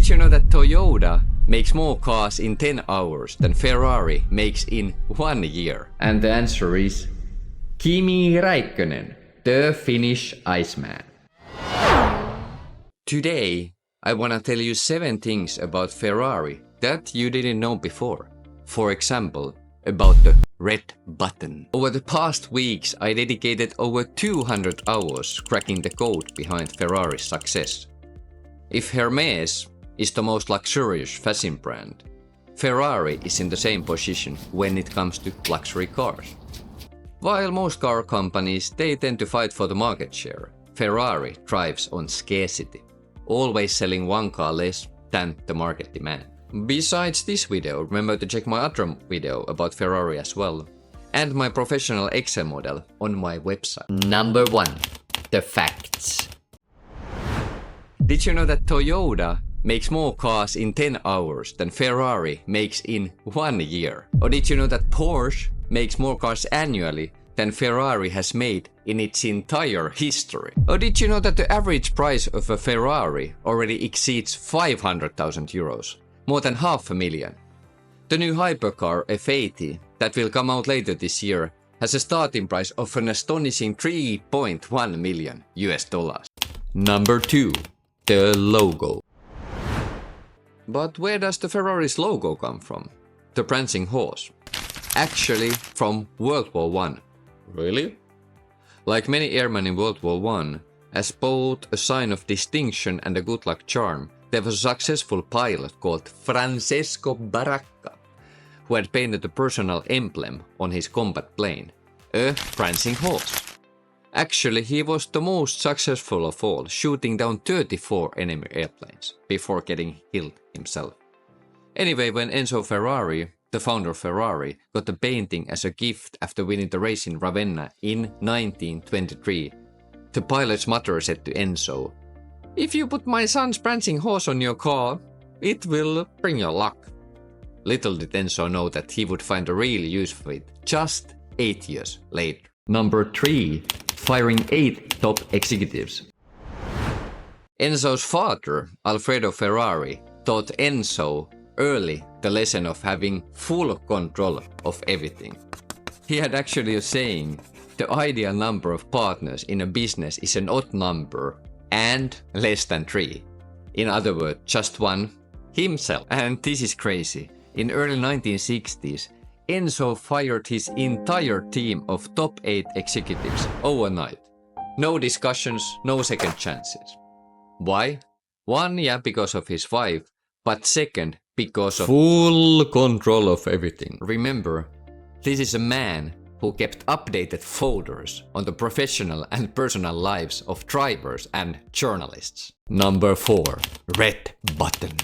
Did you know that Toyota makes more cars in 10 hours than Ferrari makes in 1 year? And the answer is Kimi Räikkönen, the Finnish Iceman. Today, I wanna tell you 7 things about Ferrari that you didn't know before. For example, about the red button. Over the past weeks, I dedicated over 200 hours cracking the code behind Ferrari's success. If Hermes is the most luxurious fashion brand, Ferrari is in the same position when it comes to luxury cars. While most car companies, they tend to fight for the market share, Ferrari thrives on scarcity, always selling one car less than the market demand. Besides this video, remember to check my other video about Ferrari as well, and my professional Excel model on my website. Number 1. The facts. Did you know that Toyota makes more cars in 10 hours than Ferrari makes in 1 year? Or did you know that Porsche makes more cars annually than Ferrari has made in its entire history? Or did you know that the average price of a Ferrari already exceeds 500,000 euros? More than $500,000. The new hypercar F80 that will come out later this year has a starting price of an astonishing $3.1 million US. Number 2. The logo. But where does the Ferrari's logo come from? The prancing horse. Actually from World War I. Really? Like many airmen in World War I, as both a sign of distinction and a good luck charm, there was a successful pilot called Francesco Baracca, who had painted a personal emblem on his combat plane, a prancing horse. Actually, he was the most successful of all, shooting down 34 enemy airplanes before getting killed himself. Anyway, when Enzo Ferrari, the founder of Ferrari, got the painting as a gift after winning the race in Ravenna in 1923, the pilot's mother said to Enzo, "If you put my son's prancing horse on your car, it will bring you luck." Little did Enzo know that he would find a real use for it just 8 years later. Number 3. Firing 8 top executives. Enzo's father, Alfredo Ferrari, taught Enzo early the lesson of having full control of everything. He had actually a saying, the ideal number of partners in a business is an odd number and less than 3. In other words, just one, himself. And this is crazy. In early 1960s, Enzo fired his entire team of top 8 executives overnight. No discussions, no second chances. Why? 1, yeah, because of his wife, but second, because of full control of everything. Remember, this is a man who kept updated folders on the professional and personal lives of drivers and journalists. Number 4. Red button.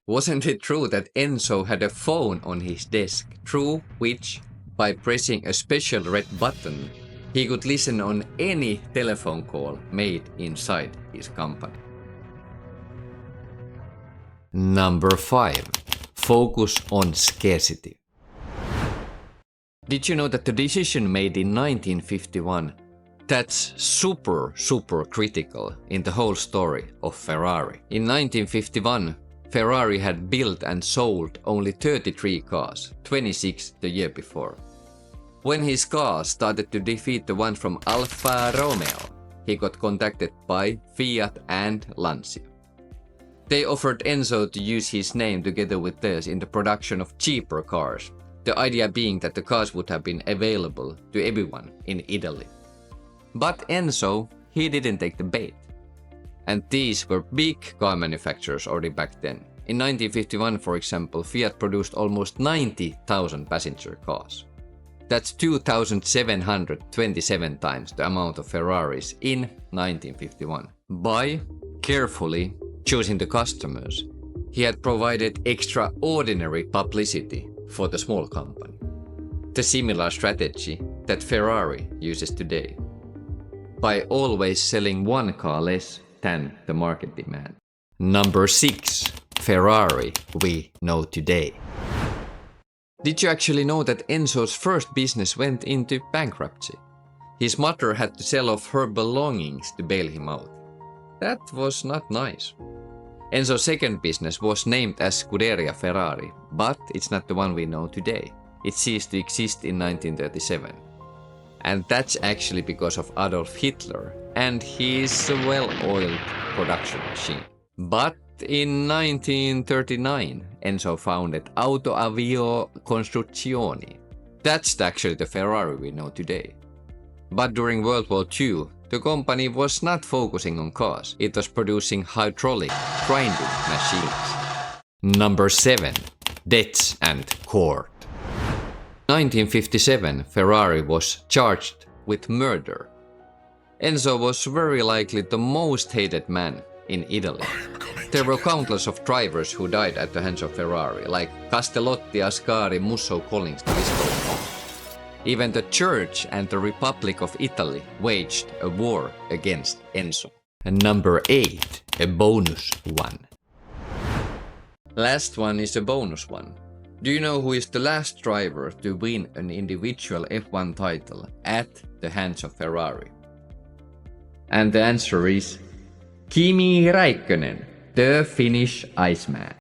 Wasn't it true that Enzo had a phone on his desk, through which, by pressing a special red button, he could listen on any telephone call made inside his company? Number 5. Focus on scarcity. Did you know that the decision made in 1951, that's super critical in the whole story of Ferrari? In 1951, Ferrari had built and sold only 33 cars, 26 the year before. When his car started to defeat the one from Alfa Romeo, he got contacted by Fiat and Lancia. They offered Enzo to use his name together with theirs in the production of cheaper cars, the idea being that the cars would have been available to everyone in Italy. But Enzo, he didn't take the bait. And these were big car manufacturers already back then. In 1951, for example, Fiat produced almost 90,000 passenger cars. That's 2,727 times the amount of Ferraris in 1951. By carefully choosing the customers, he had provided extraordinary publicity for the small company. The similar strategy that Ferrari uses today, by always selling one car less than the market demand. Number 6. Ferrari we know today. Did you actually know that Enzo's first business went into bankruptcy? His mother had to sell off her belongings to bail him out. That was not nice. Enzo's second business was named as Scuderia Ferrari, but it's not the one we know today. It ceased to exist in 1937. And that's actually because of Adolf Hitler and his well-oiled production machine. But in 1939, Enzo founded Auto Avio Costruzioni. That's actually the Ferrari we know today. But during World War II, the company was not focusing on cars. It was producing hydraulic grinding machines. Number 7. Debts and court. In 1957, Ferrari was charged with murder. Enzo was very likely the most hated man in Italy. There were countless of drivers who died at the hands of Ferrari, like Castellotti, Ascari, Musso, Collins, the list goes on. Even the Church and the Republic of Italy waged a war against Enzo. And number 8, a bonus one. Last one is a bonus one. Do you know who is the last driver to win an individual F1 title at the hands of Ferrari? And the answer is Kimi Räikkönen, the Finnish Iceman.